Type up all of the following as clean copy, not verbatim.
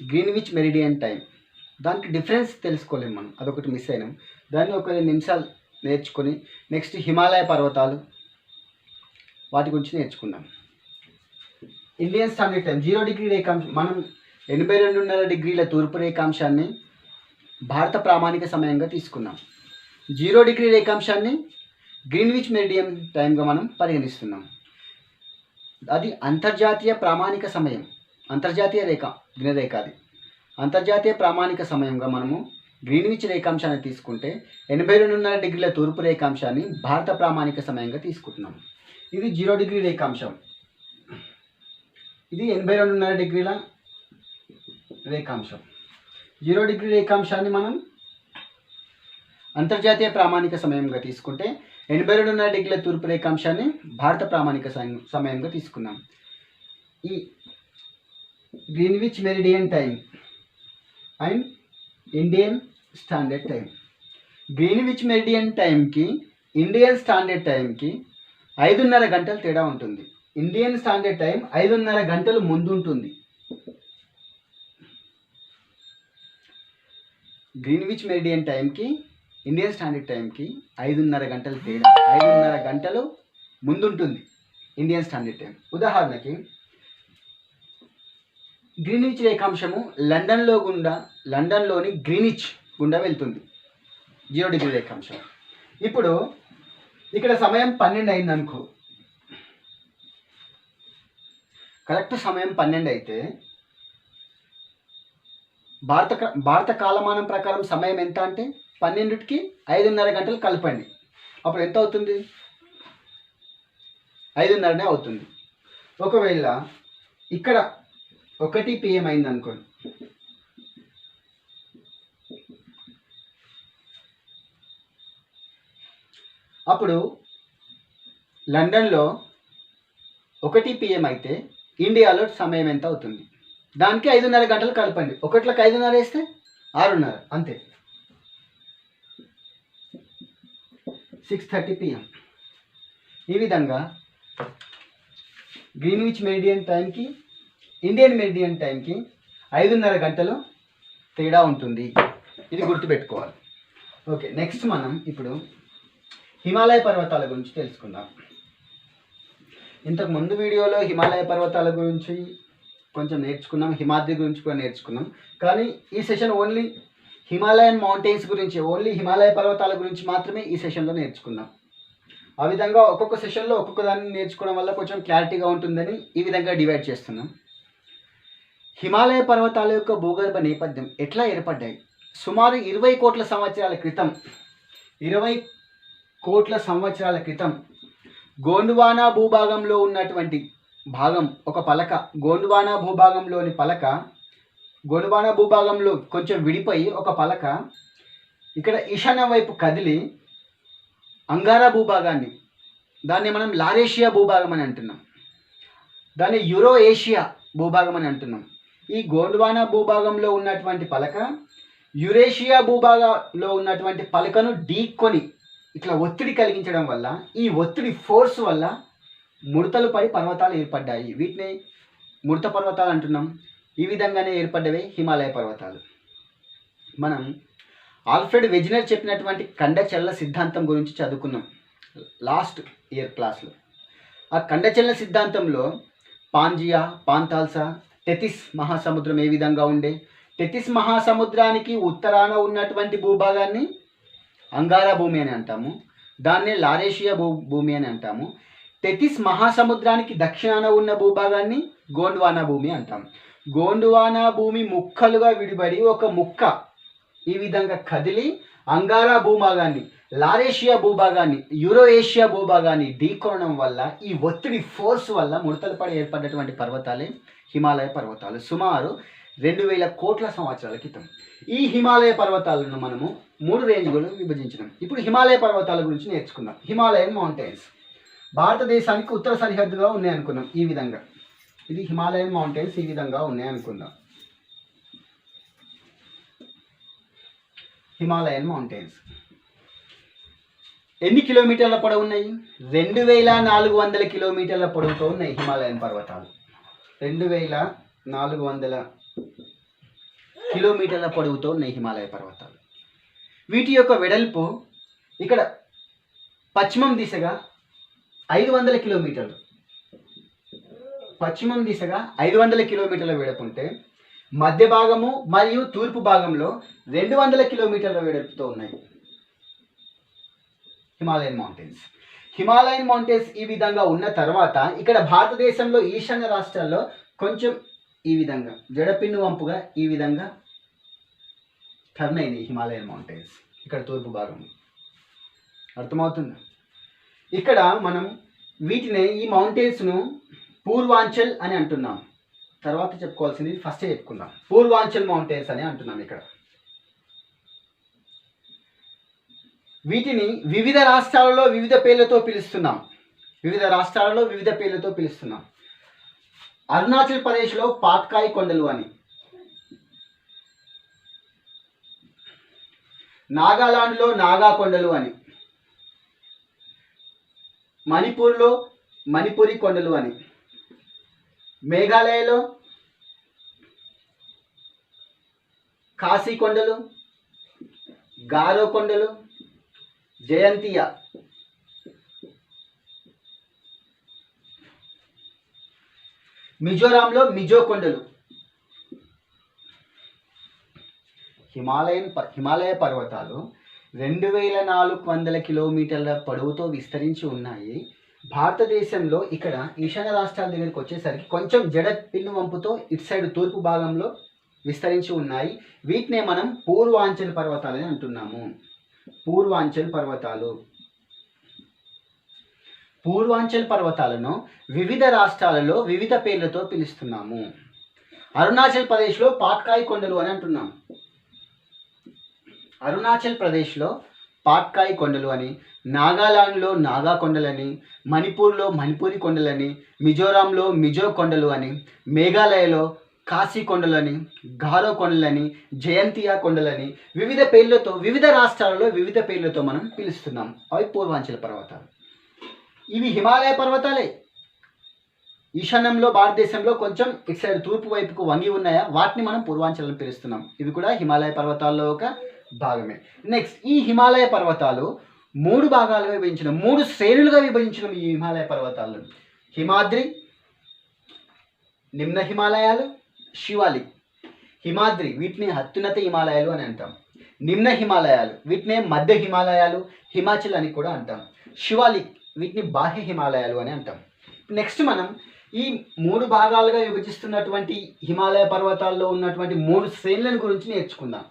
Greenwich meridian time. దానికి difference తెలుసుకోలేము మనం, అదొకటి మిస్ అయినాం. దాన్ని ఒక 2 నిమిషాలు నేర్చుకొని నెక్స్ట్ హిమాలయ పర్వతాలు వాటి గురించి నేర్చుకుందాం. ఇండియన్ స్టాండర్డ్ టైం 0 డిగ్రీ రేఖాంశం, మనం 82.5 డిగ్రీల తూర్పు రేఖాంశాన్ని భారత ప్రామాణిక సమయంగా తీసుకున్నాం. 0 డిగ్రీ రేఖాంశాన్ని గ్రీన్విచ్ మెరిడియన్ టైంగా మనం పరిగణిస్తున్నాం. అది అంతర్జాతీయ ప్రామాణిక సమయం, అంతర్జాతీయ దినరేఖ. అది అంతర్జాతీయ ప్రామాణిక సమయంగా మనము గ్రీన్విచ్ రేఖాంశాన్ని తీసుకుంటే 82.5 డిగ్రీల తూర్పు రేఖాంశాన్ని భారత ప్రామాణిక సమయంగా తీసుకుంటున్నాం. ఇది 0 డిగ్రీ రేఖాంశం, ఇది 82.5 డిగ్రీల రేఖాంశం. 0 డిగ్రీ రేఖాంశాన్ని మనం అంతర్జాతీయ ప్రామాణిక సమయంగా తీసుకుంటే 82.5 డిగ్రీల తూర్పు రేఖాంశాన్ని భారత ప్రామాణిక సమయంగా తీసుకున్నాం. ఈ Greenwich meridian time and Indian standard time. Greenwich meridian టైంకి ఇండియన్ స్టాండర్డ్ టైంకి 5:30 గంటల తేడా ఉంటుంది. ఇండియన్ స్టాండర్డ్ టైం 5:30 గంటలు ముందు ఉంటుంది. గ్రీన్విచ్ మెరిడియన్ టైంకి ఇండియన్ స్టాండర్డ్ టైంకి 5:30 గంటల తేడా, 5:30 గంటలు ముందుంటుంది ఇండియన్ స్టాండర్డ్ టైం. ఉదాహరణకి గ్రీన్విచ్ రేఖాంశము లండన్లోని గ్రీనిచ్ గుండా వెళ్తుంది 0 డిగ్రీ రేఖాంశం. ఇప్పుడు ఇక్కడ సమయం 12 అయింది అనుకో, కరెక్ట్ సమయం 12 అయితే భారత కాలమానం ప్రకారం సమయం ఎంత అంటే 12కి 5:30 గంటలు కలపండి, అప్పుడు ఎంత అవుతుంది? 5:30 అవుతుంది. ఒకవేళ ఇక్కడ 1 PM అయింది అనుకోండి, అప్పుడు లండన్లో 1 PM అయితే ఇండియాలో సమయం ఎంత అవుతుంది? దానికి 5:30 గంటలు కలపండి. 1కి 5:30 వేస్తే 6:30, అంతే, 6:30 PM. ఈ విధంగా గ్రీన్విచ్ మెరిడియన్ టైంకి ఇండియన్ మెరిడియన్ టైంకి 5:30 గంటలు తేడా ఉంటుంది. ఇది గుర్తుపెట్టుకోవాలి. ఓకే, నెక్స్ట్ మనం ఇప్పుడు హిమాలయ పర్వతాల గురించి తెలుసుకుందాం. ఇంతకు ముందు వీడియోలో హిమాలయ పర్వతాల గురించి కొంచెం నేర్చుకున్నాం, హిమాద్రి గురించి కూడా నేర్చుకున్నాం. కానీ ఈ సెషన్ ఓన్లీ హిమాలయన్ మౌంటైన్స్ గురించి, ఓన్లీ హిమాలయ పర్వతాల గురించి మాత్రమే ఈ సెషన్లో నేర్చుకుందాం. ఆ విధంగా ఒక్కొక్క సెషన్లో ఒక్కొక్క దాన్ని నేర్చుకోవడం వల్ల కొంచెం క్లారిటీగా ఉంటుందని ఈ విధంగా డివైడ్ చేస్తున్నాం. హిమాలయ పర్వతాల యొక్క భూగర్భ నేపథ్యం ఎట్లా ఏర్పడ్డాయి? సుమారు 20 కోట్ల సంవత్సరాల క్రితం, 20 కోట్ల సంవత్సరాల క్రితం గోండ్వానా భూభాగంలో ఉన్నటువంటి భాగం, ఒక పలక, గోండ్వానా భూభాగంలోని పలక, గోండ్వానా భూభాగంలో కొంచెం విడిపోయి ఒక పలక ఇక్కడ ఈశాన్య వైపు కదిలి అంగారా భూభాగాన్ని, దాన్ని మనం లారేషియా భూభాగం అని అంటున్నాం, దాన్ని యూరో ఏషియా భూభాగం అని అంటున్నాం. ఈ గోండ్వానా భూభాగంలో ఉన్నటువంటి పలక యురేషియా భూభాగంలో ఉన్నటువంటి పలకను ఢీకొని ఇట్లా ఒత్తిడి కలిగించడం వల్ల, ఈ ఒత్తిడి ఫోర్స్ వల్ల ముడతలు పడి పర్వతాలు ఏర్పడ్డాయి. వీటిని ముడత పర్వతాలు అంటున్నాం. ఈ విధంగానే ఏర్పడ్డవే హిమాలయ పర్వతాలు. మనం ఆల్ఫ్రెడ్ వెజ్నర్ చెప్పినటువంటి ఖండచలన సిద్ధాంతం గురించి చదువుకున్నాం లాస్ట్ ఇయర్ క్లాస్లో. ఆ ఖండచలన సిద్ధాంతంలో పాంజియా, పాంతాల్సా, టెతిస్ మహాసముద్రం ఏ విధంగా ఉండే, టెతిస్ మహాసముద్రానికి ఉత్తరాన ఉన్నటువంటి భూభాగాన్ని అంగారా భూమి అని అంటాము, దాన్నే లారేషియా భూమి అని అంటాము. టెతిస్ మహాసముద్రానికి దక్షిణాన ఉన్న భూభాగాన్ని గోండ్వానా భూమి అంటాము. గోండ్వానా భూమి ముక్కలుగా విడిపడి ఒక ముక్క ఈ విధంగా కదిలి అంగారా భూభాగాన్ని, లారేషియా భూభాగాన్ని, యూరో ఏషియా భూభాగాన్ని ఢీకొనడం వల్ల, ఈ ఒత్తిడి ఫోర్స్ వల్ల ముడతలు పడి ఏర్పడినటువంటి పర్వతాలే హిమాలయ పర్వతాలు. సుమారు 2000 కోట్ల సంవత్సరాల క్రితం ఈ హిమాలయ పర్వతాలను మనము 3 రేంజ్లు విభజించినాం. ఇప్పుడు హిమాలయ పర్వతాల గురించి నేర్చుకుందాం. హిమాలయన్ మౌంటైన్స్ భారతదేశానికి ఉత్తర సరిహద్దుగా ఉన్నాయి అనుకున్నాం. ఈ విధంగా ఇది హిమాలయన్ మౌంటైన్స్ ఈ విధంగా ఉన్నాయి అనుకుందాం. హిమాలయన్ మౌంటైన్స్ ఎన్ని కిలోమీటర్ల పొడవు ఉన్నాయి? 2400 కిలోమీటర్ల పొడవుతో ఉన్నాయి హిమాలయన్ పర్వతాలు. 2400 కిలోమీటర్ల పొడవుతో ఉన్నాయి హిమాలయ పర్వతాలు. వీటి యొక్క వెడల్పు ఇక్కడ పశ్చిమం దిశగా 500 కిలోమీటర్లు, పశ్చిమం దిశగా 500 కిలోమీటర్ల వెడల్పు ఉంటే మధ్య భాగము మరియు తూర్పు భాగంలో 200 కిలోమీటర్ల వెడల్పుతో ఉన్నాయి హిమాలయన్ మౌంటైన్స్. హిమాలయన్ మౌంటైన్స్ ఈ విధంగా ఉన్న తర్వాత ఇక్కడ భారతదేశంలో ఈశాన్య రాష్ట్రాల్లో కొంచెం ఈ విధంగా జడపిన్ను వంపుగా ఈ విధంగా టర్న్ అయింది హిమాలయన్ మౌంటైన్స్. ఇక్కడ తూర్పు భాగం అర్థమవుతుంది. ఇక్కడ మనం వీటిని ఈ మౌంటైన్స్ను పూర్వాంచల్ అని అంటున్నాం. తర్వాత చెప్పుకోవాల్సింది ఫస్ట్ చెప్పుకుందాం. పూర్వాంచల్ మౌంటైన్స్ అని అంటున్నాం. ఇక్కడ వీటిని వివిధ రాష్ట్రాలలో వివిధ పేర్లతో పిలుస్తున్నాం. అరుణాచల్ ప్రదేశ్లో పాట్కాయ్ కొండలు అని, నాగాలాండ్లో నాగా కొండలు అని, మణిపూర్లో మణిపురి కొండలు అని, మేఘాలయలో కాశీ కొండలు, గారో కొండలు, జయంతియా, మిజోరాంలో మిజో కొండలు. హిమాలయ పర్వతాలు 2400 కిలోమీటర్ల పొడవుతో విస్తరించి ఉన్నాయి. భారతదేశంలో ఇక్కడ ఈశాన్య రాష్ట్రాల దగ్గరికి వచ్చేసరికి కొంచెం జడ పిన్ను వంపుతో ఇటు సైడ్ తూర్పు భాగంలో విస్తరించి ఉన్నాయి. వీటినే మనం పూర్వాంచల్ పర్వతాలని అంటున్నాము. పూర్వాంచల్ పర్వతాలను వివిధ రాష్ట్రాలలో వివిధ పేర్లతో పిలుస్తున్నాము. అరుణాచల్ ప్రదేశ్లో పాట్కాయ్ కొండలు అని అంటున్నాం. నాగాలాండ్లో నాగా కొండలని, మణిపూర్లో మణిపూరి కొండలని, మిజోరాంలో మిజో కొండలు అని, మేఘాలయలో కాశీ కొండలని, గారో కొండలని, జయంతియా కొండలని వివిధ పేర్లతో వివిధ రాష్ట్రాలలో వివిధ పేర్లతో మనం పిలుస్తున్నాం. అవి పూర్వాంచల్ పర్వతాలు. ఇవి హిమాలయ పర్వతాలే. ఈశాన్యంలో భారతదేశంలో కొంచెం ఇటు సైడ్ తూర్పు వైపుకు వంగి ఉన్నాయా, వాటిని మనం పూర్వాంచల్ పిలుస్తున్నాం. ఇవి కూడా హిమాలయ పర్వతాల్లో ఒక భాగమే. నెక్స్ట్, ఈ హిమాలయ పర్వతాలు 3 భాగాలుగా విభజించడం, 3 శ్రేణులుగా విభజించడం. ఈ హిమాలయ పర్వతాలను హిమాద్రి, నిమ్న హిమాలయాలు, శివాలిక్. హిమాద్రి వీటిని అత్యున్నత హిమాలయాలు అని అంటాం. నిమ్న హిమాలయాలు వీటిని మధ్య హిమాలయాలు, హిమాచల్ అని కూడా అంటాం. శివాలిక్ వీటిని బాహ్య హిమాలయాలు అని అంటాం. నెక్స్ట్ మనం ఈ 3 భాగాలుగా విభజిస్తున్నటువంటి హిమాలయ పర్వతాల్లో ఉన్నటువంటి 3 శ్రేణులను గురించి నేర్చుకుందాం.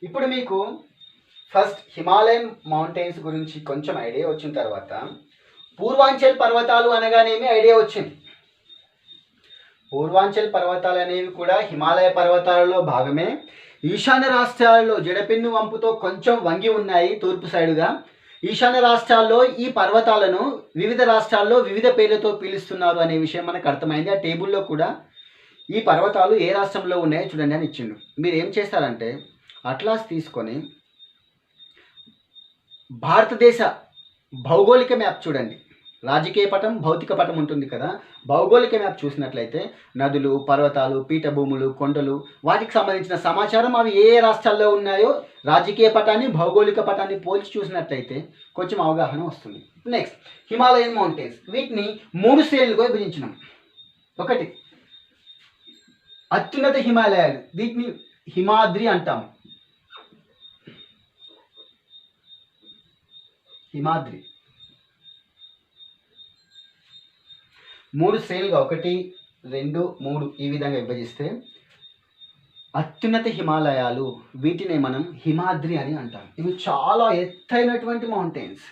ఇప్పుడు మీకు ఫస్ట్ హిమాలయన్ మౌంటైన్స్ గురించి కొంచెం ఐడియా వచ్చిన తర్వాత పూర్వాంచల్ పర్వతాలు అనగానేమి ఐడియా వచ్చింది. పూర్వాంచల్ పర్వతాలు అనేవి కూడా హిమాలయ పర్వతాలలో భాగమే. ఈశాన్య రాష్ట్రాల్లో జడపిన్ను వంపుతో కొంచెం వంగి ఉన్నాయి తూర్పు సైడుగా. ఈశాన్య రాష్ట్రాల్లో ఈ పర్వతాలను వివిధ రాష్ట్రాల్లో వివిధ పేర్లతో పిలుస్తున్నారు అనే విషయం మనకు అర్థమైంది. ఆ టేబుల్లో కూడా ఈ పర్వతాలు ఏ రాష్ట్రంలో ఉన్నాయో చూడండి అని ఇచ్చిండు. మీరు ఏం చేస్తారంటే అట్లాస్ తీసుకొని భారతదేశ భౌగోళిక మ్యాప్ చూడండి. రాజకీయ పటం, భౌతిక పటం ఉంటుంది కదా. భౌగోళిక మ్యాప్ చూసినట్లయితే నదులు, పర్వతాలు, పీఠభూములు, కొండలు, వాటికి సంబంధించిన సమాచారం అవి ఏ రాష్ట్రాల్లో ఉన్నాయో రాజకీయ పటాన్ని, భౌగోళిక పటాన్ని పోల్చి చూసినట్లయితే కొంచెం అవగాహన వస్తుంది. నెక్స్ట్, హిమాలయన్ మౌంటైన్స్ వీటిని 3 శ్రేణులుగా విభజించినాం. ఒకటి అత్యున్నత హిమాలయాలు, వీటిని హిమాద్రి అంటాం. హిమాద్రి 3 శ్రేణులుగా 1, 2, 3 ఈ విధంగా విభజిస్తే అత్యున్నత హిమాలయాలు వీటిని మనం హిమాద్రి అని అంటాం. ఇవి చాలా ఎత్తైనటువంటి మౌంటైన్స్.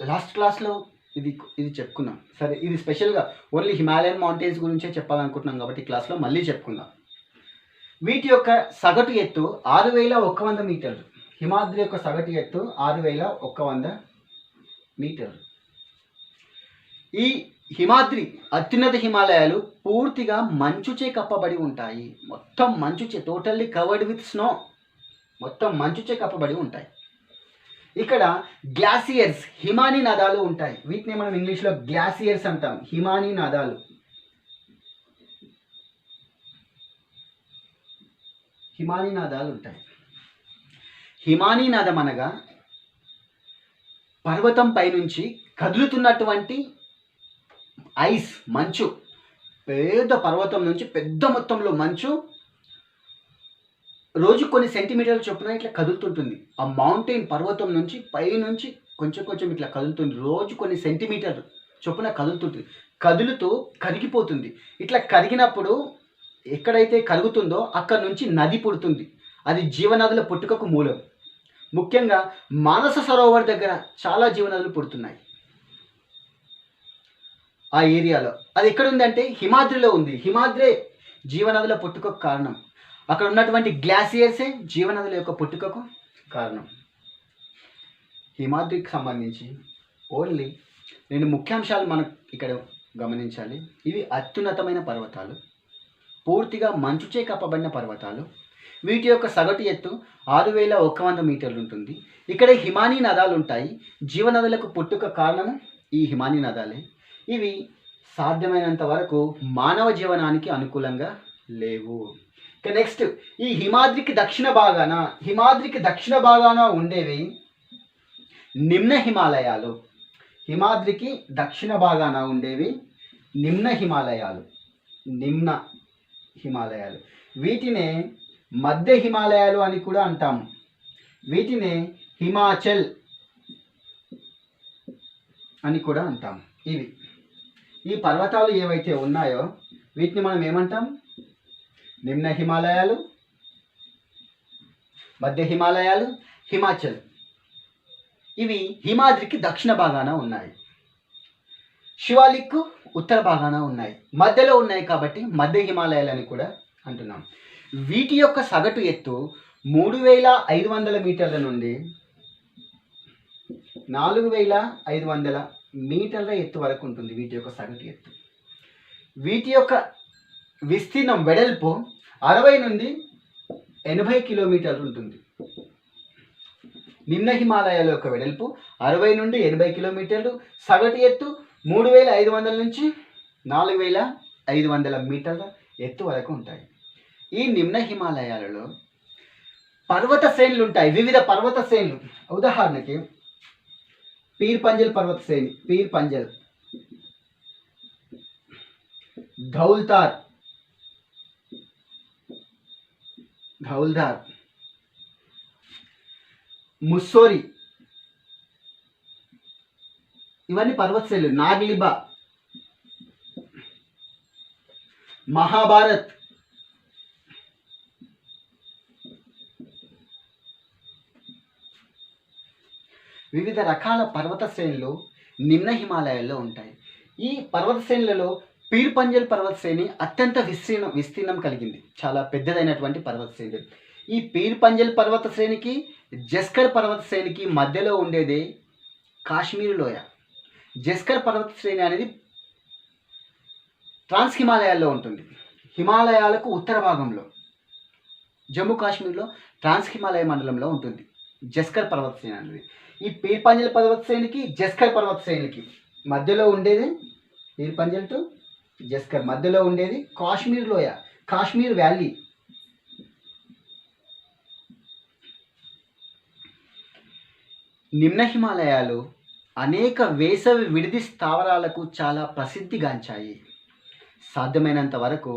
లాస్ట్ క్లాస్లో ఇది చెప్పుకున్నాం. సరే, ఇది స్పెషల్గా ఓన్లీ హిమాలయన్ మౌంటైన్స్ గురించే చెప్పాలనుకుంటున్నాం కాబట్టి క్లాస్లో మళ్ళీ చెప్పుకుందాం. వీటి యొక్క సగటు ఎత్తు 6100 మీటర్లు. హిమాద్రి యొక్క సగటు ఎత్తు 6100 మీటర్లు. ఈ హిమాద్రి అత్యున్నత హిమాలయాలు పూర్తిగా మంచుచే కప్పబడి ఉంటాయి. మొత్తం మంచుచే, టోటల్లీ కవర్డ్ విత్ స్నో, మొత్తం మంచుచే కప్పబడి ఉంటాయి. ఇక్కడ గ్లాసియర్స్ హిమానీ నదాలు ఉంటాయి. వీటిని మనం ఇంగ్లీష్లో గ్లాసియర్స్ అంటాం. హిమానీ నదాలు, హిమానీ నదాలు ఉంటాయి. హిమానీ నదం అనగా పర్వతం పైనుంచి కదులుతున్నటువంటి ఐస్, మంచు, పెద్ద పర్వతం నుంచి పెద్ద మొత్తంలో మంచు రోజు కొన్ని సెంటీమీటర్ల చొప్పున ఇట్లా కదులుతుంటుంది. ఆ మౌంటైన్ పర్వతం నుంచి పైనుంచి కొంచెం కొంచెం ఇట్లా కదులుతుంది. రోజు కొన్ని సెంటీమీటర్లు చొప్పున కదులుతుంటుంది. కదులుతూ కరిగిపోతుంది. ఇట్లా కరిగినప్పుడు ఎక్కడైతే కరుగుతుందో అక్కడ నుంచి నది పుడుతుంది. అది జీవనదుల పుట్టుకకు మూలం. ముఖ్యంగా మానస సరోవర్ దగ్గర చాలా జీవనదులు పుడుతున్నాయి. ఆ ఏరియాలో అది ఎక్కడ ఉందంటే హిమాద్రిలో ఉంది. హిమాద్రే జీవనదుల పుట్టుకకు కారణం. అక్కడ ఉన్నటువంటి గ్లాసియర్సే జీవనదుల యొక్క పుట్టుకకు కారణం. హిమాద్రికి సంబంధించి ఓన్లీ 2 ముఖ్యాంశాలు మనం ఇక్కడ గమనించాలి. ఇవి అత్యున్నతమైన పర్వతాలు, పూర్తిగా మంచుచే కప్పబడిన పర్వతాలు. వీటి యొక్క సగటు ఎత్తు 6100 మీటర్లు ఉంటుంది. ఇక్కడ హిమానీ నదాలు ఉంటాయి. జీవనదులకు పుట్టుక కారణం ఈ హిమానీ నదాలే. ఇవి సాధ్యమైనంత వరకు మానవ జీవనానికి అనుకూలంగా లేవు. ఇక నెక్స్ట్, ఈ హిమాద్రికి దక్షిణ భాగాన ఉండేవి నిమ్న హిమాలయాలు. హిమాద్రికి దక్షిణ భాగాన ఉండేవి నిమ్న హిమాలయాలు. వీటినే మధ్య హిమాలయాలు అని కూడా అంటాము. వీటినే హిమాచల్ అని కూడా అంటాము. ఈ పర్వతాలు ఏవైతే ఉన్నాయో వీటిని మనం ఏమంటాం? నిమ్న హిమాలయాలు, మధ్య హిమాలయాలు, హిమాచల్. ఇవి హిమాద్రికి దక్షిణ భాగాన ఉన్నాయి. శివాలిక్కు ఉత్తర భాగాన ఉన్నాయి. మధ్యలో ఉన్నాయి కాబట్టి మధ్య హిమాలయాలు అని కూడా అంటున్నాం. వీటి యొక్క సగటు ఎత్తు 3500 మీటర్ల నుండి 4500 మీటర్ల ఎత్తు వరకు ఉంటుంది. వీటి యొక్క సగటు ఎత్తు. వీటి యొక్క విస్తీర్ణం, వెడల్పు 60 నుండి 80 కిలోమీటర్లు ఉంటుంది. నిమ్న హిమాలయాల యొక్క వెడల్పు 60 నుండి 80 కిలోమీటర్లు, సగటు ఎత్తు 3500 నుంచి 4500 మీటర్ల ఎత్తు వరకు ఉంటాయి. ఈ నిమ్న హిమాలయాలలో పర్వత శ్రేణులు ఉంటాయి, వివిధ పర్వత శ్రేణులు. ఉదాహరణకి పీర్ పంజల్ పర్వత శ్రేణి, ధౌల్ధార్, ముస్సోరి, ఇవన్నీ పర్వత శ్రేణులు. నాగ్లిబా, మహాభారత్, వివిధ రకాల పర్వత శ్రేణులు నిమ్న హిమాలయాల్లో ఉంటాయి. ఈ పర్వత శ్రేణులలో పీర్ పంజల్ పర్వత శ్రేణి అత్యంత విస్తీర్ణం కలిగింది. చాలా పెద్దదైనటువంటి పర్వత శ్రేణి. ఈ పీర్ పంజల్ పర్వత శ్రేణికి జస్కర్ పర్వత శ్రేణికి మధ్యలో ఉండేదే కాశ్మీర్ లోయ. జస్కర్ పర్వత శ్రేణి అనేది ట్రాన్స్ హిమాలయాల్లో ఉంటుంది. హిమాలయాలకు ఉత్తర భాగంలో జమ్మూ కాశ్మీర్లో ట్రాన్స్ హిమాలయ మండలంలో ఉంటుంది జస్కర్ పర్వత శ్రేణి అనేది. ఈ పీర్ పంజల్ పర్వత శ్రేణికి జస్కర్ పర్వత శ్రేణికి మధ్యలో ఉండేది, పీర్ పంజల్ టు జస్కర్ మధ్యలో ఉండేది కాశ్మీర్ లోయ, కాశ్మీర్ వ్యాలీ. నిమ్న హిమాలయాలు అనేక వేసవి విడిది స్థావరాలకు చాలా ప్రసిద్ధిగాంచాయి. సాధ్యమైనంత వరకు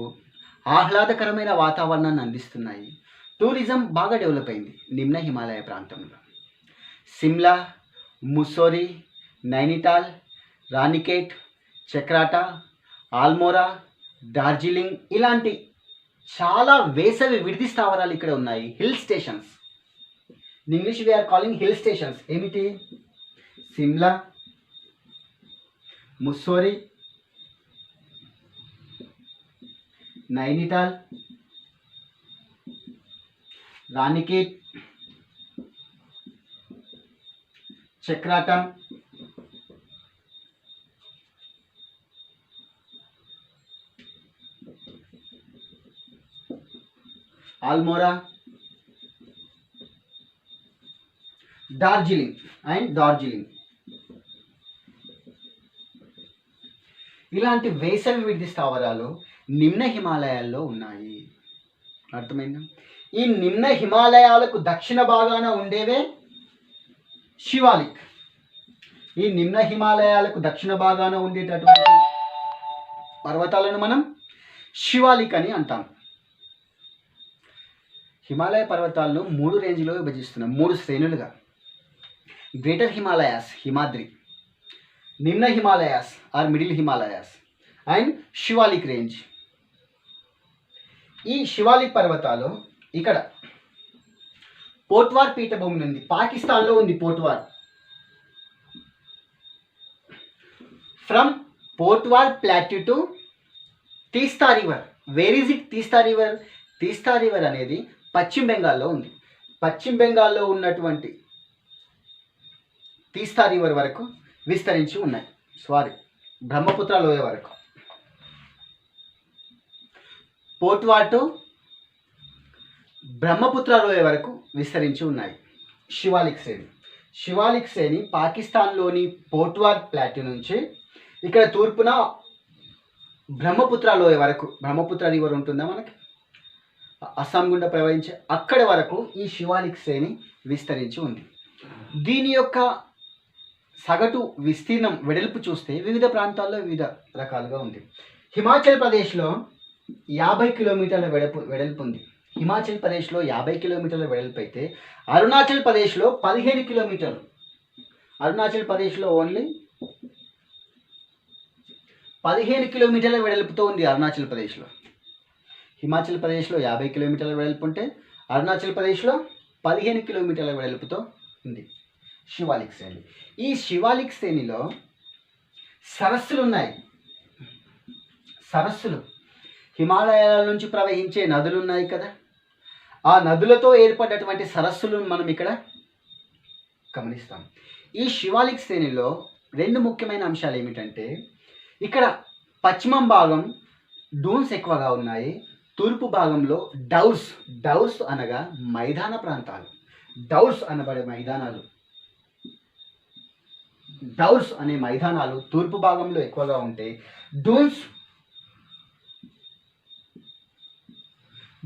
ఆహ్లాదకరమైన వాతావరణాన్ని అందిస్తున్నాయి. టూరిజం బాగా డెవలప్ అయింది నిమ్న హిమాలయ ప్రాంతంలో. సిమ్లా, ముస్సోరి, నైనిటాల్, రాణికేట్, చక్రాటా, ఆల్మోరా, డార్జిలింగ్ ఇలాంటి చాలా వేసవి విడిది స్థావరాలు ఇక్కడ ఉన్నాయి. Hill stations, in English we are calling hill stations. ఏమిటి? సిమ్లా, ముస్సోరి, నైనిటాల్, రాణికేట్, చక్రాటా, ఆల్మోరా, డార్జిలింగ్ అండ్ డార్జిలింగ్. ఇలాంటి వేసవి విడిది స్థావరాలు నిమ్న హిమాలయాల్లో ఉన్నాయి. అర్థమైందా? ఈ నిమ్న హిమాలయాలకు దక్షిణ భాగాన ఉండేవే శివాలిక్. ఈ నిమ్న హిమాలయాలకు దక్షిణ భాగాన ఉండేటటువంటి పర్వతాలను మనం శివాలిక్ అని అంటాం. హిమాలయ పర్వతాలను 3 రేంజ్లో విభజిస్తున్నాం, 3 శ్రేణులుగా. గ్రేటర్ హిమాలయాస్ హిమాద్రి, నిమ్న Himalayas or middle Himalayas and Shivalik range. ఈ శివాలిక్ పర్వతాలు ఇక్కడ పోట్వార్ పీఠభూమి ఉంది, పాకిస్తాన్లో ఉంది Potwar. From Potwar plateau to Teesta river. Where is it? Teesta river. Teesta river అనేది పశ్చిమ బెంగాల్లో ఉంది. పశ్చిమ బెంగాల్లో ఉన్నటువంటి తీస్తా రివర్ వరకు విస్తరించి ఉన్నాయి. బ్రహ్మపుత్ర లోయ వరకు. పోట్వార్ టు బ్రహ్మపుత్ర లోయ వరకు విస్తరించి ఉన్నాయి శివాలిక్ శ్రేణి. శివాలిక్ శ్రేణి పాకిస్తాన్లోని పోట్వార్ ప్లాట్యూ నుంచి ఇక్కడ తూర్పున బ్రహ్మపుత్ర లోయ వరకు, బ్రహ్మపుత్ర రివర్ ఉంటుందా మనకి, అస్సాం గుండా ప్రవహించే అక్కడి వరకు ఈ శివాలిక్ శ్రేణి విస్తరించి ఉంది. దీని యొక్క సగటు విస్తీర్ణం వెడల్పు చూస్తే వివిధ ప్రాంతాల్లో వివిధ రకాలుగా ఉంది. హిమాచల్ ప్రదేశ్లో 50 కిలోమీటర్ల వెడల్పు ఉంది. హిమాచల్ ప్రదేశ్లో 50 కిలోమీటర్ల వెడల్పు అయితే అరుణాచల్ ప్రదేశ్లో 15 కిలోమీటర్లు. అరుణాచల్ ప్రదేశ్లో ఓన్లీ 15 కిలోమీటర్ల వెడల్పుతో ఉంది అరుణాచల్ ప్రదేశ్లో. హిమాచల్ ప్రదేశ్లో 50 కిలోమీటర్ల వెడల్పు ఉంటే అరుణాచల్ ప్రదేశ్లో 15 కిలోమీటర్ల వెడల్పుతో ఉంది శివాలిక్ శ్రేణి. ఈ శివాలిక్ శ్రేణిలో సరస్సులు ఉన్నాయి. సరస్సులు, హిమాలయాల నుంచి ప్రవహించే నదులు ఉన్నాయి కదా, ఆ నదులతో ఏర్పడినటువంటి సరస్సులను మనం ఇక్కడ గమనిస్తాం. ఈ శివాలిక్ శ్రేణిలో 2 ముఖ్యమైన అంశాలు ఏమిటంటే, ఇక్కడ పశ్చిమం భాగం డూన్స్ ఎక్కువగా ఉన్నాయి, తూర్పు భాగంలో డౌర్స్ అనగా మైదాన ప్రాంతాలు. డౌర్స్ అనబడే మైదానాలు, డౌర్స్ అనే మైదానాలు తూర్పు భాగంలో ఎక్కువగా ఉంటే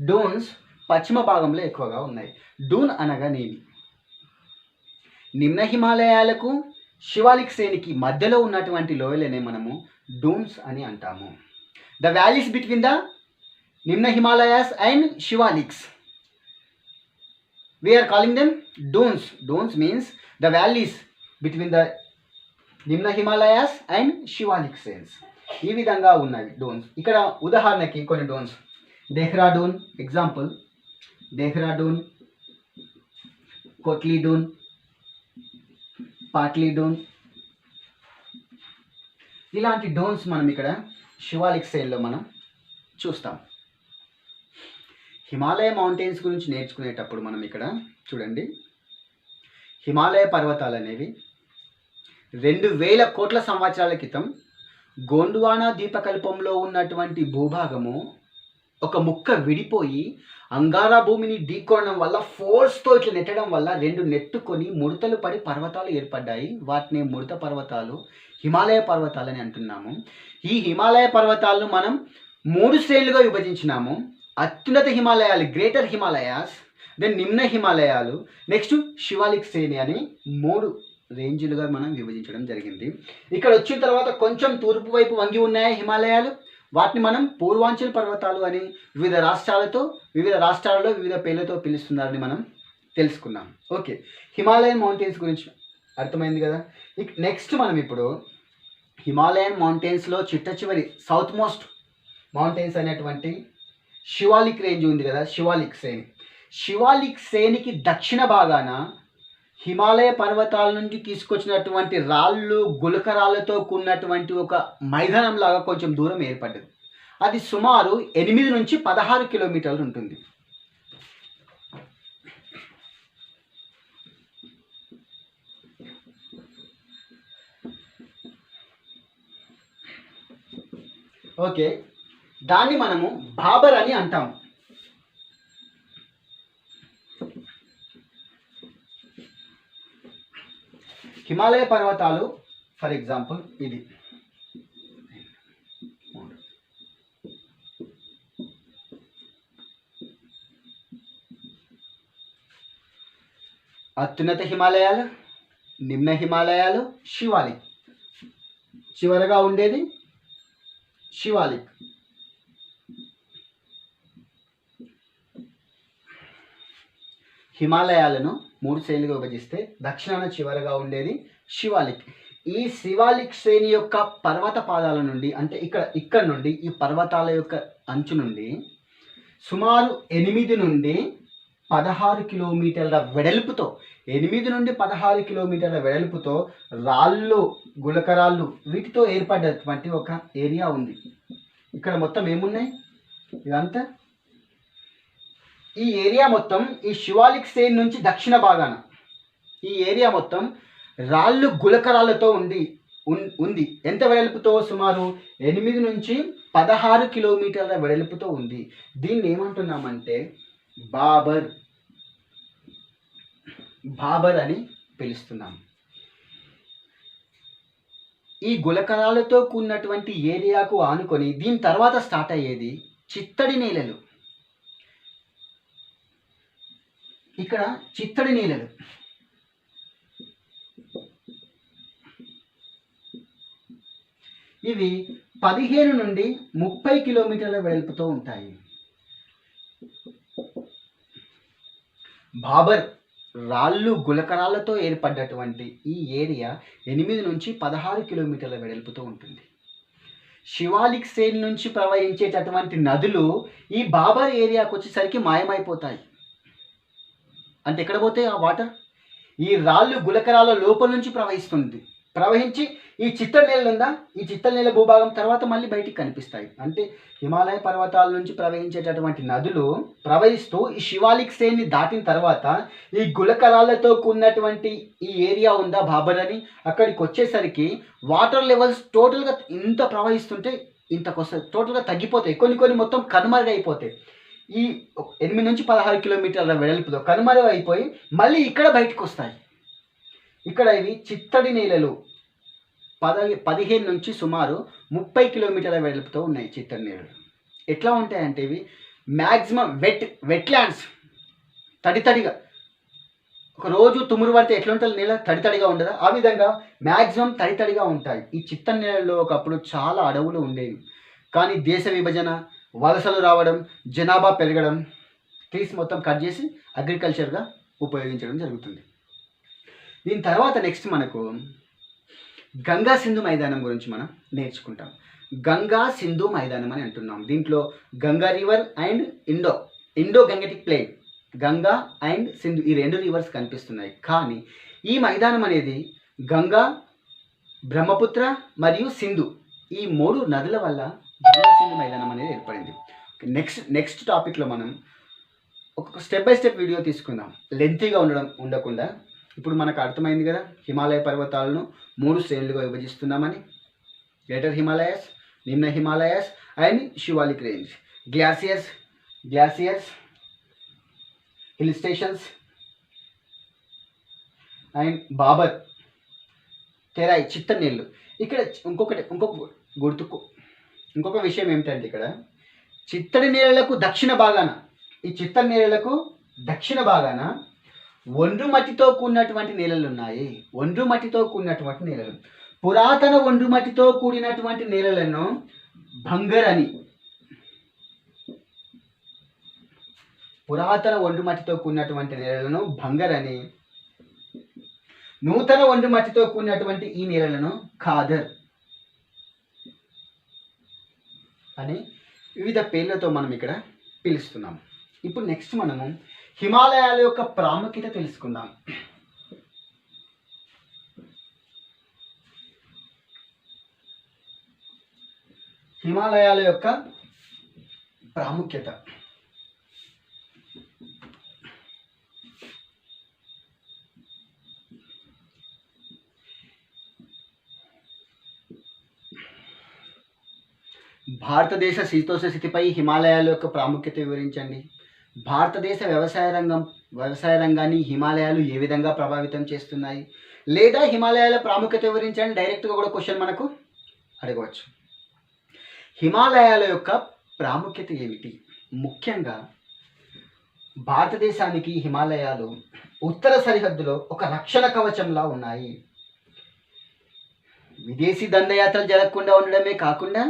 డూన్స్ పశ్చిమ భాగంలో ఎక్కువగా ఉన్నాయి. డూన్ అనగా నేమి. నిమ్న హిమాలయాలకు శివాలిక్ శ్రేణికి మధ్యలో ఉన్నటువంటి లోయలనే మనము డూన్స్ అని అంటాము. ద వ్యాలీస్ బిట్వీన్ ద నిమ్న Himalayas and Shivaliks, we are calling them dunes. Dunes means the valleys between the నిమ్న హిమాలయాస్ అండ్ శివాలిక్ శ్రేణి. ఈ విధంగా ఉన్నాయి డోన్స్. ఇక్కడ ఉదాహరణకి కొన్ని డోన్స్, దేహ్రాడూన్ ఎగ్జాంపుల్, దేహ్రాడూన్, కోట్లీడూన్, పాట్లీడూన్, ఇలాంటి డోన్స్ మనం ఇక్కడ శివాలిక్ శ్రేణిలో మనం చూస్తాం. హిమాలయ మౌంటైన్స్ గురించి నేర్చుకునేటప్పుడు మనం ఇక్కడ చూడండి, హిమాలయ పర్వతాలు అనేవి 2000 కోట్ల సంవత్సరాల క్రితం గోండ్వానా ద్వీపకల్పంలో ఉన్నటువంటి భూభాగము ఒక ముక్క విడిపోయి అంగారా భూమిని ఢీకొనడం వల్ల ఫోర్స్తో ఇట్లా నెట్టడం వల్ల 2 నెట్టుకొని ముడతలు పడి పర్వతాలు ఏర్పడ్డాయి. వాటిని ముడత పర్వతాలు, హిమాలయ పర్వతాలు అని అంటున్నాము. ఈ హిమాలయ పర్వతాలను మనం 3 శ్రేణులుగా విభజించినాము. అత్యున్నత హిమాలయాలు గ్రేటర్ హిమాలయాస్, దెన్ నిమ్న హిమాలయాలు, నెక్స్ట్ శివాలిక్ శ్రేణి అని 3 రేంజ్లుగా మనం విభజించడం జరిగింది. ఇక్కడ వచ్చిన తర్వాత కొంచెం తూర్పు వైపు వంగి ఉన్నాయి హిమాలయాలు, వాటిని మనం పూర్వాంచల్ పర్వతాలు అని వివిధ రాష్ట్రాలలో వివిధ పేర్లతో పిలుస్తున్నారని మనం తెలుసుకున్నాం. ఓకే, హిమాలయన్ మౌంటైన్స్ గురించి అర్థమైంది కదా. నెక్స్ట్ మనం ఇప్పుడు హిమాలయన్ మౌంటైన్స్లో చిట్ట చివరి సౌత్ మోస్ట్ మౌంటైన్స్ అనేటువంటి శివాలిక్ రేంజ్ ఉంది కదా, శివాలిక్ శ్రేణి. శివాలిక్ శ్రేణికి దక్షిణ భాగాన హిమాలయ పర్వతాల నుండి తీసుకొచ్చినటువంటి రాళ్ళు, గులకరాళ్ళతో కూడినటువంటి ఒక మైదానం లాగా కొంచెం దూరం ఏర్పడ్డది. అది సుమారు 8 నుంచి 16 కిలోమీటర్లు ఉంటుంది. ఓకే, దాన్ని మనము బాబర్ అని అంటాము. హిమాలయ పర్వతాలు ఫర్ ఎగ్జాంపుల్ ఇది అత్యున్నత హిమాలయాలు, నిమ్న హిమాలయాలు, శివాలిక్. చివరగా ఉండేది శివాలిక్. హిమాలయాలను 3 శ్రేణులుగా విభజిస్తే దక్షిణాన చివరగా ఉండేది శివాలిక్. ఈ శివాలిక్ శ్రేణి యొక్క పర్వత పాదాల నుండి అంటే ఇక్కడ నుండి ఈ పర్వతాల యొక్క అంచు నుండి సుమారు 8 నుండి 16 కిలోమీటర్ల వెడల్పుతో 8 నుండి 16 కిలోమీటర్ల వెడల్పుతో రాళ్ళు, గులకరాళ్ళు వీటితో ఏర్పడినటువంటి ఒక ఏరియా ఉంది. ఇక్కడ మొత్తం ఏమున్నాయి ఇదంతా ఈ ఏరియా మొత్తం ఈ శివాలిక్ శ్రేణి నుంచి దక్షిణ భాగాన ఈ ఏరియా మొత్తం రాళ్ళు, గులకరాళ్ళతో ఉంది. ఎంత వెడల్పుతో? సుమారు 8 నుంచి 16 కిలోమీటర్ల వెడల్పుతో ఉంది. దీన్ని ఏమంటున్నామంటే బాబర్ అని పిలుస్తున్నాం. ఈ గులకరాలతో కూడినటువంటి ఏరియాకు ఆనుకొని దీని తర్వాత స్టార్ట్ అయ్యేది చిత్తడి నేలలు. ఇక్కడ చిత్తడి నేలలు ఇవి 15 నుండి 30 కిలోమీటర్ల వెడల్పుతో ఉంటాయి. బాబర్ రాళ్ళు, గులకరాలతో ఏర్పడ్డటువంటి ఈ ఏరియా 8 నుంచి 16 కిలోమీటర్ల వెడల్పుతో ఉంటుంది. శివాలిక్ శ్రేణి నుంచి ప్రవహించేటటువంటి నదులు ఈ బాబర్ ఏరియాకు వచ్చేసరికి మాయమైపోతాయి. అంటే ఎక్కడ పోతే ఆ వాటర్ ఈ రాళ్ళు, గులకరాల లోపల నుంచి ప్రవహించి ఈ చిత్తడి నేల ఉందా, ఈ చిత్తడి నేల భూభాగం తర్వాత మళ్ళీ బయటికి కనిపిస్తాయి. అంటే హిమాలయ పర్వతాల నుంచి ప్రవహించేటటువంటి నదులు ప్రవహిస్తూ ఈ శివాలిక్ శ్రేణిని దాటిన తర్వాత ఈ గులకరాలతో కూడినటువంటి ఈ ఏరియా ఉందా బాబర్ అని, అక్కడికి వచ్చేసరికి వాటర్ లెవెల్స్ టోటల్గా ఇంత ప్రవహిస్తుంటే ఇంతకొస్తాయి, టోటల్గా తగ్గిపోతాయి. కొన్ని మొత్తం కనుమరుగైపోతాయి. ఈ 8 నుంచి 16 కిలోమీటర్ల వెడల్పుతో కనుమరుగైపోయి మళ్ళీ ఇక్కడ బయటకు వస్తాయి. ఇక్కడ ఇవి చిత్తడి నేలలు 15 నుంచి సుమారు 30 కిలోమీటర్ల వెడల్పుతో ఉన్నాయి. చిత్తడి నేలలు ఎట్లా ఉంటాయంటే ఇవి మ్యాక్సిమం వెట్లాండ్స్, తడిగా ఒక రోజు తుమ్మురు పడితే ఎట్లా ఉంటుంది నేల, తడిగా ఉండదా, ఆ విధంగా మ్యాక్సిమం తడిగా ఉంటాయి. ఈ చిత్తడి నేలలో ఒకప్పుడు చాలా అడవులు ఉండేవి. కానీ దేశ విభజన, వలసలు రావడం, జనాభా పెరగడం, ట్రీస్ మొత్తం కట్ చేసి అగ్రికల్చర్గా ఉపయోగించడం జరుగుతుంది. దీని తర్వాత నెక్స్ట్ మనకు గంగా సింధు మైదానం గురించి మనం నేర్చుకుంటాం. గంగా సింధు మైదానం అని అంటున్నాం. దీంట్లో Ganga river and Indo Gangetic plain, Ganga and Sindhu ఈ 2 రివర్స్ కనిపిస్తున్నాయి. కానీ ఈ మైదానం అనేది గంగా, బ్రహ్మపుత్ర మరియు సింధు ఈ 3 నదుల వల్ల గంగా సింధు మైదానం అనేది ఏర్పడింది. నెక్స్ట్ టాపిక్లో మనం ఒక స్టెప్ బై స్టెప్ వీడియో తీసుకుందాం, లెంతీగా ఉండకుండా. ఇప్పుడు మనకు అర్థమైంది కదా హిమాలయ పర్వతాలను 3 శ్రేణులుగా విభజిస్తున్నామని. గ్రేటర్ హిమాలయస్, నిమ్న Himalayas and Shivalik range. Glaciers, hill stations and Bhabar, Terai, చిత్తడి నేలలు. ఇక్కడ ఇంకొక విషయం ఏమిటంటే ఇక్కడ చిత్తడి నేలలకు దక్షిణ భాగాన ఒండ్రు మట్టితో కూడినటువంటి నేలలు ఉన్నాయి. పురాతన ఒండ్రు మట్టితో కూడినటువంటి నేలలను భంగర్ అని, నూతన ఒండ్రు మట్టితో కూడినటువంటి ఈ నేలలను ఖాదర్ అని వివిధ పేర్లతో మనం ఇక్కడ పిలుస్తున్నాం. ఇప్పుడు నెక్స్ట్ మనము హిమాలయాల యొక్క ప్రాముఖ్యత తెలుసుకుందాం. హిమాలయాల యొక్క ప్రాముఖ్యత. భారతదేశ శీతోష్ణ స్థితిపై హిమాలయాల యొక్క ప్రాముఖ్యత వివరించండి. భారతదేశ వ్యవసాయ రంగాన్ని హిమాలయాలు ఏ విధంగా ప్రభావితం చేస్తున్నాయి? లేదా హిమాలయాల ప్రాముఖ్యత వివరించండి డైరెక్ట్గా కూడా క్వశ్చన్ మనకు అడగవచ్చు. హిమాలయాల యొక్క ప్రాముఖ్యత ఏమిటి? ముఖ్యంగా భారతదేశానికి హిమాలయాలు ఉత్తర సరిహద్దులో ఒక రక్షణ కవచంలా ఉన్నాయి. విదేశీ దండయాత్రలు జరగకుండా ఉండడమే కాకుండా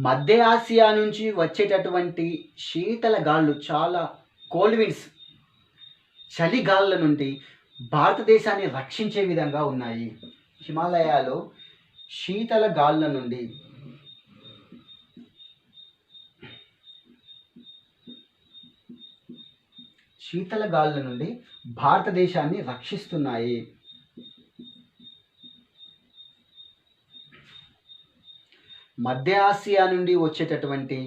మధ్య ఆసియా నుంచి వచ్చేటటువంటి శీతల గాళ్ళు, చాలా కోల్డ్ విండ్స్, చలి గాళ్ళ నుండి భారతదేశాన్ని రక్షించే విధంగా ఉన్నాయి. హిమాలయాలు శీతల గాళ్ళ నుండి భారతదేశాన్ని రక్షిస్తున్నాయి. మధ్య ఆసియా నుండి వచ్చేటటువంటి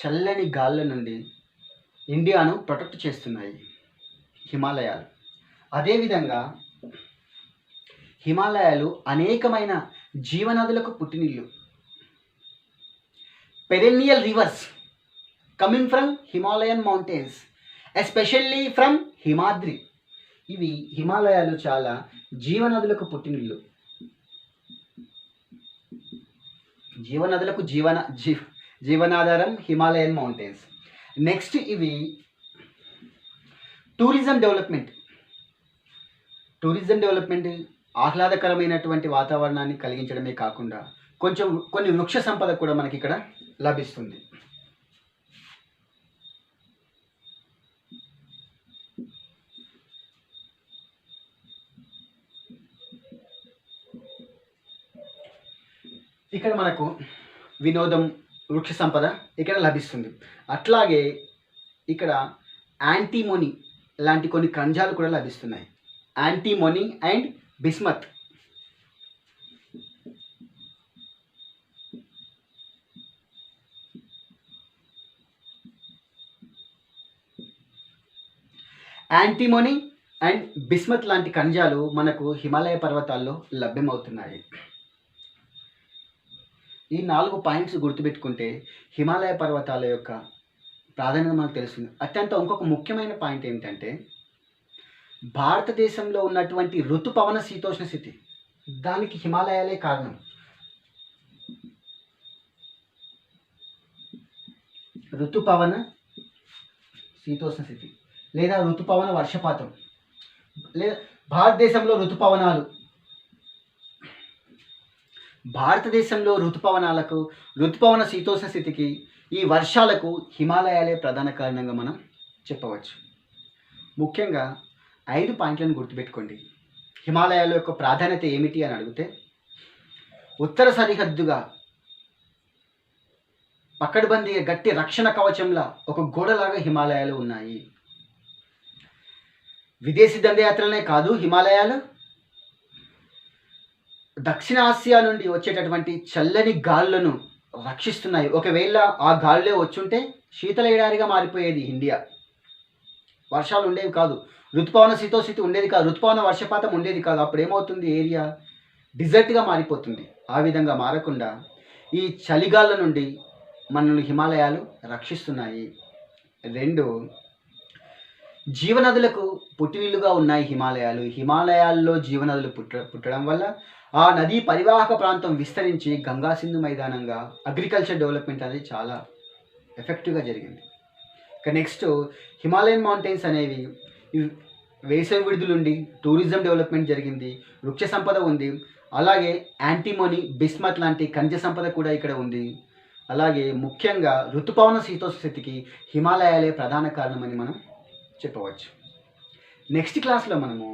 చల్లని గాళ్ళ నుండి ఇండియాను ప్రొటెక్ట్ చేస్తున్నాయి హిమాలయాలు. అదేవిధంగా హిమాలయాలు అనేకమైన జీవనదులకు పుట్టినిల్లు. Perennial reverse coming from Himalayan mountains, especially from Himadri. ఇవి హిమాలయాలు చాలా జీవనదులకు పుట్టినిల్లు. జీవనదులకు జీవనాధారం హిమాలయన్ మౌంటైన్స్. నెక్స్ట్ ఇవి టూరిజం డెవలప్మెంట్ ఆహ్లాదకరమైనటువంటి వాతావరణాన్ని కలిగించడమే కాకుండా కొన్ని వృక్ష సంపద కూడా మనకి ఇక్కడ లభిస్తుంది. ఇక్కడ మనకు వినోదం, వృక్ష సంపద ఇక్కడ లభిస్తుంది. అట్లాగే ఇక్కడ యాంటీమోనీ లాంటి కొన్ని ఖనిజాలు కూడా లభిస్తున్నాయి. Antimony and bismuth. Antimony and bismuth లాంటి ఖనిజాలు మనకు హిమాలయ పర్వతాల్లో లభ్యమవుతున్నాయి. ఈ 4 పాయింట్స్ గుర్తుపెట్టుకుంటే హిమాలయ పర్వతాల యొక్క ప్రాధాన్యత మనకు తెలుస్తుంది. ఇంకొక ముఖ్యమైన పాయింట్ ఏమిటంటే భారతదేశంలో ఉన్నటువంటి ఋతుపవన శీతోష్ణ స్థితి, దానికి హిమాలయాలే కారణం. ఋతుపవన శీతోష్ణ స్థితి లేదా ఋతుపవన వర్షపాతం, లేదా భారతదేశంలో ఋతుపవన శీతోష్ణ స్థితికి, ఈ వర్షాలకు హిమాలయాలే ప్రధాన కారణంగా మనం చెప్పవచ్చు. ముఖ్యంగా 5 పాయింట్లను గుర్తుపెట్టుకోండి. హిమాలయాల యొక్క ప్రాధాన్యత ఏమిటి అని అడిగితే, ఉత్తర సరిహద్దుగా పకడ్బందీ గట్టి రక్షణ కవచంలా ఒక గోడలాగా హిమాలయాలు ఉన్నాయి. విదేశీ దండయాత్రలనే కాదు, హిమాలయాలు దక్షిణ ఆసియా నుండి వచ్చేటటువంటి చల్లని గాలులను రక్షిస్తున్నాయి. ఒకవేళ ఆ గాలులే వచ్చుంటే శీతల ఎడారిగా మారిపోయేది ఇండియా. వర్షాలు ఉండేవి కాదు, ఋతుపవన శీతోస్థితి ఉండేది కాదు, ఋతుపవన వర్షపాతం ఉండేది కాదు. అప్పుడు ఏమవుతుంది, ఏరియా డిజర్ట్గా మారిపోతుంది. ఆ విధంగా మారకుండా ఈ చలిగాళ్ళ నుండి మనల్ని హిమాలయాలు రక్షిస్తున్నాయి. 2, జీవనదులకు పుట్టినిల్లుగా ఉన్నాయి హిమాలయాలు. హిమాలయాల్లో జీవనదులు పుట్టడం వల్ల ఆ నదీ పరివాహక ప్రాంతం విస్తరించి గంగా సింధు మైదానంగా అగ్రికల్చర్ డెవలప్మెంట్ అనేది చాలా ఎఫెక్టివ్గా జరిగింది. ఇక నెక్స్ట్, హిమాలయన్ మౌంటైన్స్ అనేవి వేసవి విడుదలుండి టూరిజం డెవలప్మెంట్ జరిగింది, వృక్ష సంపద ఉంది, అలాగే యాంటీమోనీ, బిస్మత్ లాంటి ఖనిజ సంపద కూడా ఇక్కడ ఉంది. అలాగే ముఖ్యంగా ఋతుపవన శీతోష్ణ స్థితికి హిమాలయాలే ప్రధాన కారణమని మనం చెప్పవచ్చు. నెక్స్ట్ క్లాస్లో మనము